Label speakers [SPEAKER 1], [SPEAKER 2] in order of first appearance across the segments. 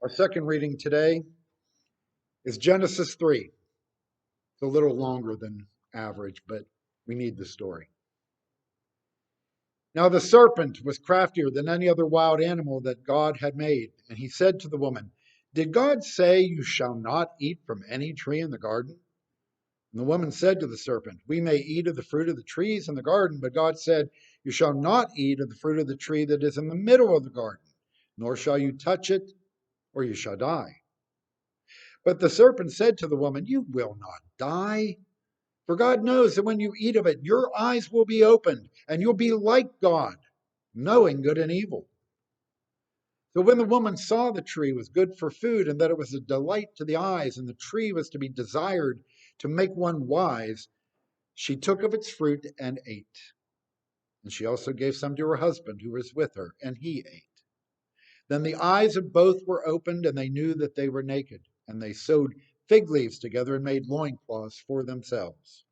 [SPEAKER 1] Our second reading today is Genesis 3. It's a little longer than average, but we need the story. Now the serpent was craftier than any other wild animal that God had made, and he said to the woman, "Did God say you shall not eat from any tree in the garden?" And the woman said to the serpent, "We may eat of the fruit of the trees in the garden, but God said, you shall not eat of the fruit of the tree that is in the middle of the garden, nor shall you touch it, or you shall die." But the serpent said to the woman, "You will not die. For God knows that when you eat of it, your eyes will be opened, and you'll be like God, knowing good and evil." So when the woman saw the tree was good for food, and that it was a delight to the eyes, and the tree was to be desired to make one wise, she took of its fruit and ate. And she also gave some to her husband who was with her, and he ate. Then the eyes of both were opened, and they knew that they were naked. And they sewed fig leaves together and made loincloths for themselves.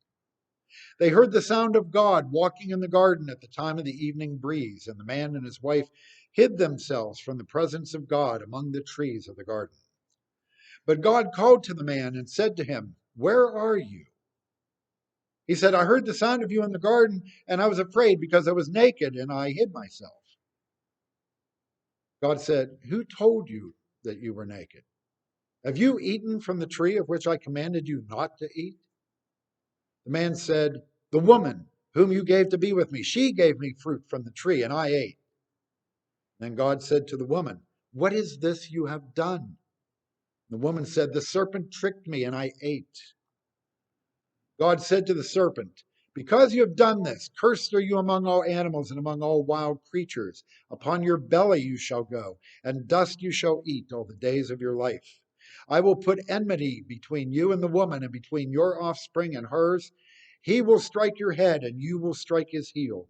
[SPEAKER 1] They heard the sound of God walking in the garden at the time of the evening breeze, and the man and his wife hid themselves from the presence of God among the trees of the garden. But God called to the man and said to him, "Where are you?" He said, "I heard the sound of you in the garden, and I was afraid because I was naked and I hid myself." God said, "Who told you that you were naked? Have you eaten from the tree of which I commanded you not to eat?" The man said, "The woman whom you gave to be with me, she gave me fruit from the tree, and I ate." Then God said to the woman, "What is this you have done?" The woman said, "The serpent tricked me, and I ate." God said to the serpent, "Because you have done this, cursed are you among all animals and among all wild creatures. Upon your belly you shall go, and dust you shall eat all the days of your life. I will put enmity between you and the woman, and between your offspring and hers. He will strike your head, and you will strike his heel."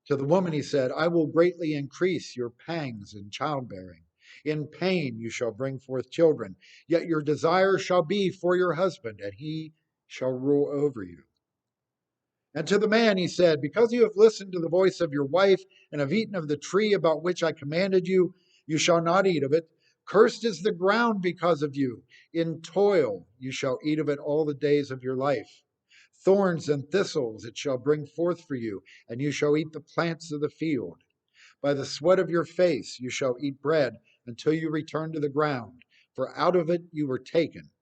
[SPEAKER 1] To the woman he said, "I will greatly increase your pangs in childbearing. In pain you shall bring forth children, yet your desire shall be for your husband, and he shall rule over you." And to the man he said, "Because you have listened to the voice of your wife and have eaten of the tree about which I commanded you, you shall not eat of it. Cursed is the ground because of you. In toil you shall eat of it all the days of your life. Thorns and thistles it shall bring forth for you, and you shall eat the plants of the field. By the sweat of your face you shall eat bread until you return to the ground, for out of it you were taken.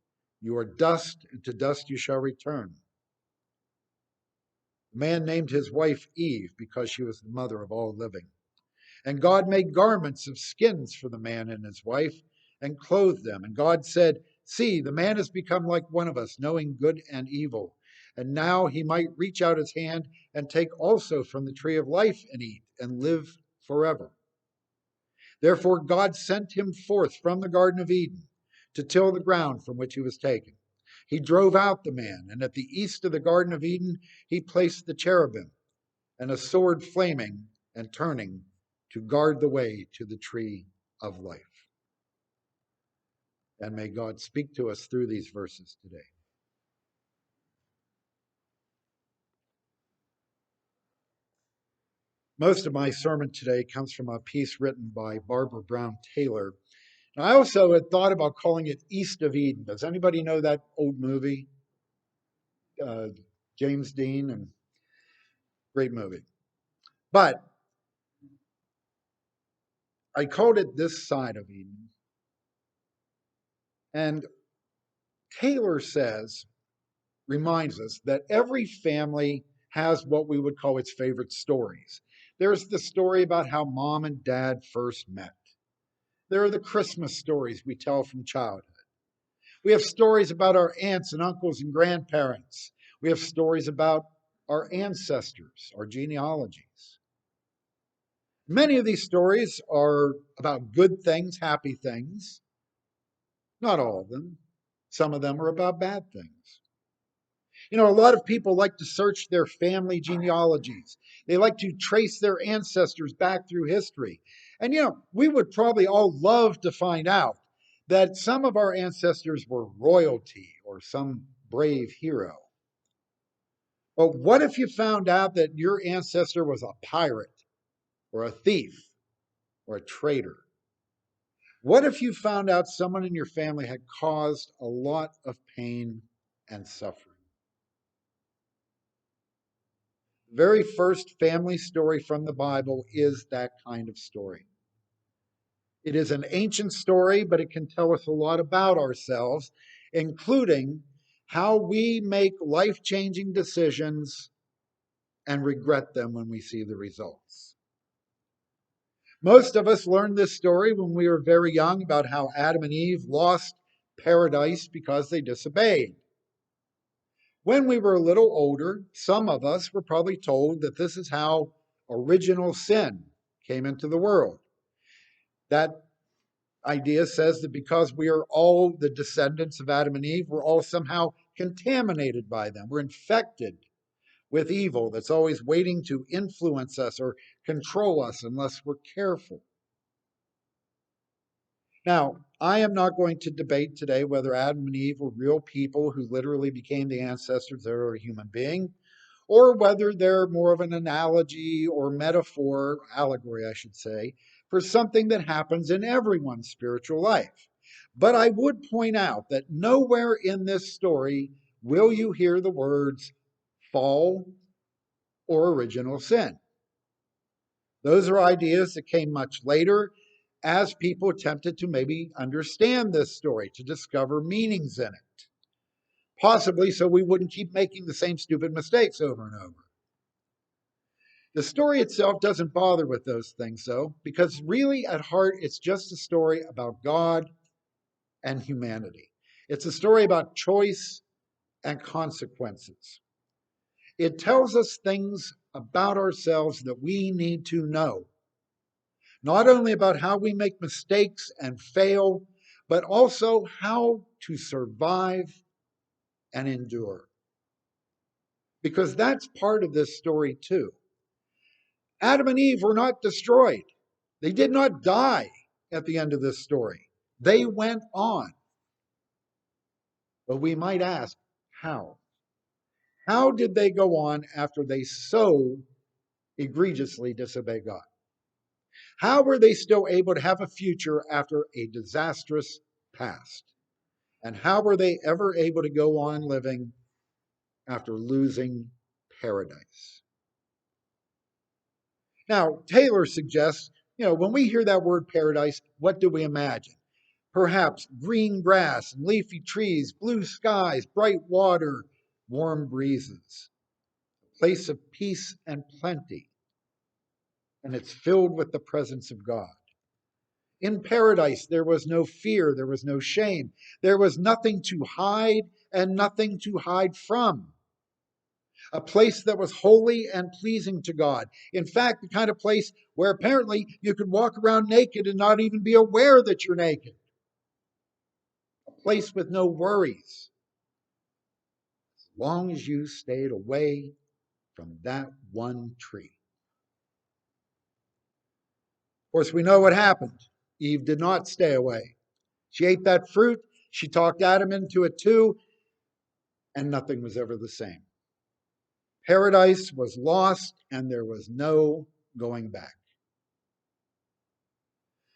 [SPEAKER 1] You are dust, and to dust you shall return." The man named his wife Eve because she was the mother of all living. And God made garments of skins for the man and his wife and clothed them. And God said, "See, the man has become like one of us, knowing good and evil. And now he might reach out his hand and take also from the tree of life and eat and live forever." Therefore God sent him forth from the Garden of Eden to till the ground from which he was taken. He drove out the man, and at the east of the Garden of Eden he placed the cherubim and a sword flaming and turning to guard the way to the tree of life. And may God speak to us through these verses today. Most of my sermon today comes from a piece written by Barbara Brown Taylor. And I also had thought about calling it East of Eden. Does anybody know that old movie? Uh, James Dean, and great movie. But I called it This Side of Eden. And Taylor reminds us that every family has what we would call its favorite stories. There's the story about how mom and dad first met. There are the Christmas stories we tell from childhood. We have stories about our aunts and uncles and grandparents. We have stories about our ancestors, our genealogies. Many of these stories are about good things, happy things. Not all of them. Some of them are about bad things. You know, a lot of people like to search their family genealogies. They like to trace their ancestors back through history. And, you know, we would probably all love to find out that some of our ancestors were royalty or some brave hero. But what if you found out that your ancestor was a pirate or a thief or a traitor? What if you found out someone in your family had caused a lot of pain and suffering? The very first family story from the Bible is that kind of story. It is an ancient story, but it can tell us a lot about ourselves, including how we make life changing decisions and regret them when we see the results. Most of us learned this story when we were very young about how Adam and Eve lost paradise because they disobeyed. When we were a little older, some of us were probably told that this is how original sin came into the world. That idea says that because we are all the descendants of Adam and Eve, we're all somehow contaminated by them. We're infected with evil that's always waiting to influence us or control us unless we're careful. Now, I am not going to debate today whether Adam and Eve were real people who literally became the ancestors of every human being, or whether they're more of an analogy or metaphor, allegory, I should say, for something that happens in everyone's spiritual life. But I would point out that nowhere in this story will you hear the words fall or original sin. Those are ideas that came much later as people attempted to maybe understand this story, to discover meanings in it, possibly so we wouldn't keep making the same stupid mistakes over and over. The story itself doesn't bother with those things, though, because really at heart, it's just a story about God and humanity. It's a story about choice and consequences. It tells us things about ourselves that we need to know, not only about how we make mistakes and fail, but also how to survive and endure. Because that's part of this story, too. Adam and Eve were not destroyed. They did not die at the end of this story. They went on. But we might ask, how? How did they go on after they so egregiously disobeyed God? How were they still able to have a future after a disastrous past? And how were they ever able to go on living after losing paradise? Now, Taylor suggests, when we hear that word paradise, what do we imagine? Perhaps green grass and leafy trees, blue skies, bright water, warm breezes, a place of peace and plenty, and it's filled with the presence of God. In paradise, there was no fear, there was no shame, there was nothing to hide and nothing to hide from. A place that was holy and pleasing to God. In fact, the kind of place where apparently you could walk around naked and not even be aware that you're naked. A place with no worries, as long as you stayed away from that one tree. Of course, we know what happened. Eve did not stay away. She ate that fruit, she talked Adam into it too, and nothing was ever the same. Paradise was lost, and there was no going back.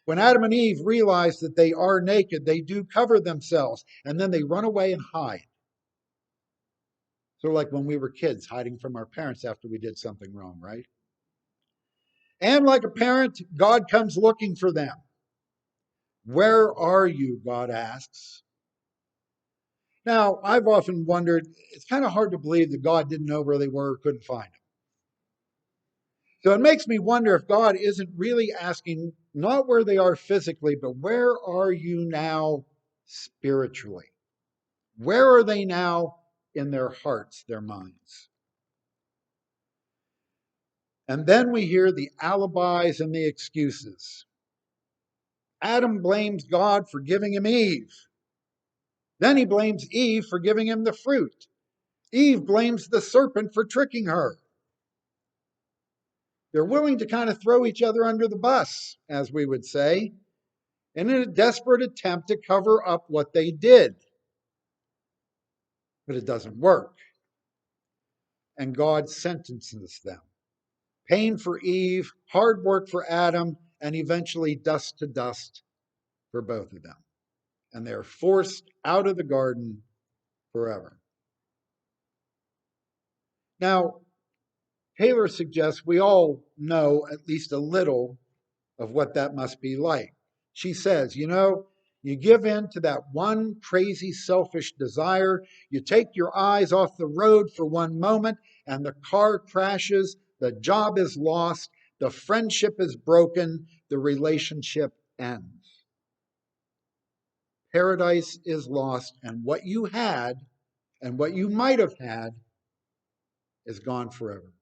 [SPEAKER 1] When Adam and Eve realize that they are naked, they do cover themselves, and then they run away and hide. Sort of like when we were kids, hiding from our parents after we did something wrong, right? And like a parent, God comes looking for them. Where are you? God asks. Now, I've often wondered, it's kind of hard to believe that God didn't know where they were or couldn't find them. So it makes me wonder if God isn't really asking not where they are physically, but where are you now spiritually? Where are they now in their hearts, their minds? And then we hear the alibis and the excuses. Adam blames God for giving him Eve. Then he blames Eve for giving him the fruit. Eve blames the serpent for tricking her. They're willing to kind of throw each other under the bus, as we would say, in a desperate attempt to cover up what they did. But it doesn't work. And God sentences them. Pain for Eve, hard work for Adam, and eventually dust to dust for both of them. And they're forced out of the garden forever. Now, Taylor suggests we all know at least a little of what that must be like. She says, you give in to that one crazy selfish desire, you take your eyes off the road for one moment, and the car crashes, the job is lost, the friendship is broken, the relationship ends. Paradise is lost, and what you had and what you might have had is gone forever.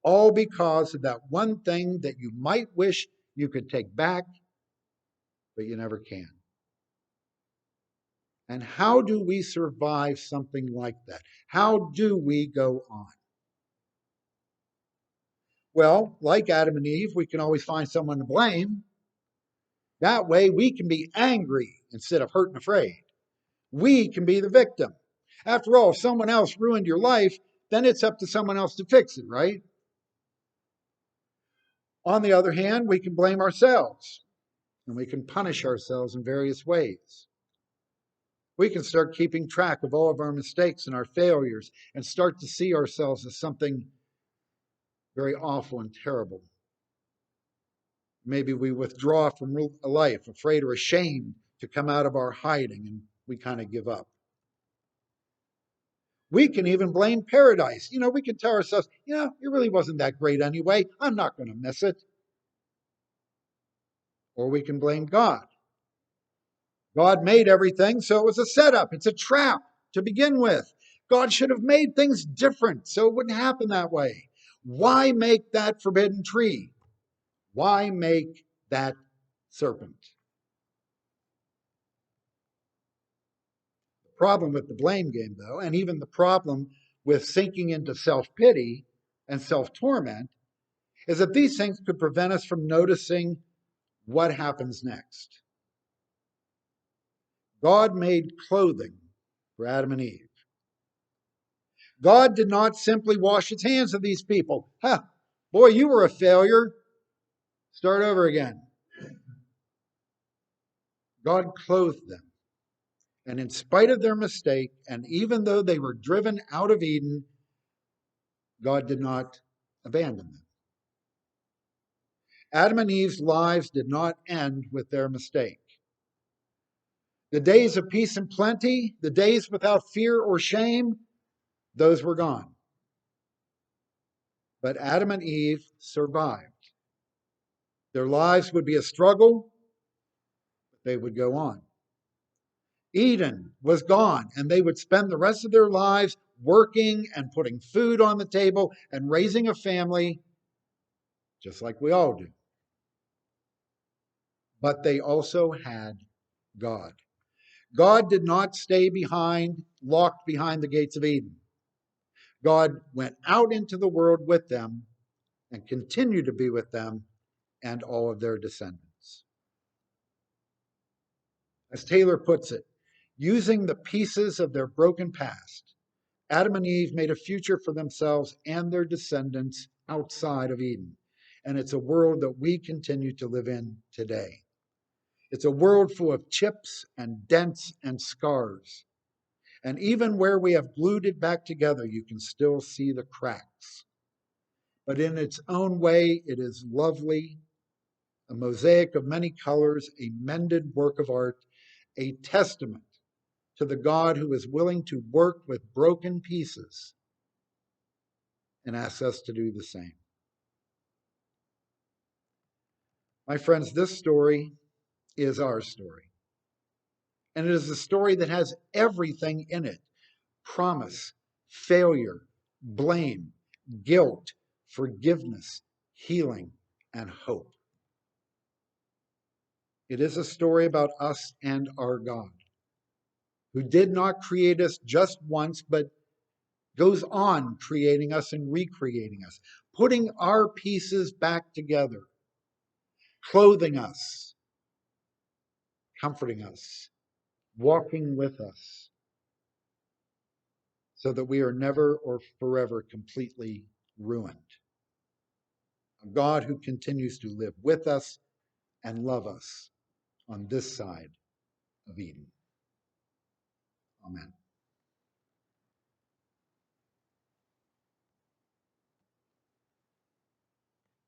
[SPEAKER 1] All because of that one thing that you might wish you could take back, but you never can. And how do we survive something like that? How do we go on? Well, like Adam and Eve, we can always find someone to blame. That way we can be angry instead of hurt and afraid. We can be the victim. After all, if someone else ruined your life, then it's up to someone else to fix it, right? On the other hand, we can blame ourselves and we can punish ourselves in various ways. We can start keeping track of all of our mistakes and our failures and start to see ourselves as something very awful and terrible. Maybe we withdraw from life, afraid or ashamed to come out of our hiding, and we kind of give up. We can even blame paradise. We can tell ourselves, it really wasn't that great anyway. I'm not going to miss it. Or we can blame God. God made everything, so it was a setup. It's a trap to begin with. God should have made things different so it wouldn't happen that way. Why make that forbidden tree? Why make that serpent? The problem with the blame game, though, and even the problem with sinking into self-pity and self-torment, is that these things could prevent us from noticing what happens next. God made clothing for Adam and Eve. God did not simply wash his hands of these people. Boy, you were a failure. Start over again. God clothed them. And in spite of their mistake, and even though they were driven out of Eden, God did not abandon them. Adam and Eve's lives did not end with their mistake. The days of peace and plenty, the days without fear or shame, those were gone. But Adam and Eve survived. Their lives would be a struggle, but they would go on. Eden was gone, and they would spend the rest of their lives working and putting food on the table and raising a family, just like we all do. But they also had God. God did not stay locked behind the gates of Eden. God went out into the world with them and continued to be with them and all of their descendants. As Taylor puts it, using the pieces of their broken past, Adam and Eve made a future for themselves and their descendants outside of Eden. And it's a world that we continue to live in today. It's a world full of chips and dents and scars. And even where we have glued it back together, you can still see the cracks. But in its own way, it is lovely, a mosaic of many colors, a mended work of art, a testament to the God who is willing to work with broken pieces and asks us to do the same. My friends, this story is our story. And it is a story that has everything in it: promise, failure, blame, guilt, forgiveness, healing, and hope. It is a story about us and our God, who did not create us just once, but goes on creating us and recreating us, putting our pieces back together, clothing us, comforting us, walking with us, so that we are never or forever completely ruined. A God who continues to live with us and love us on this side of Eden. Amen.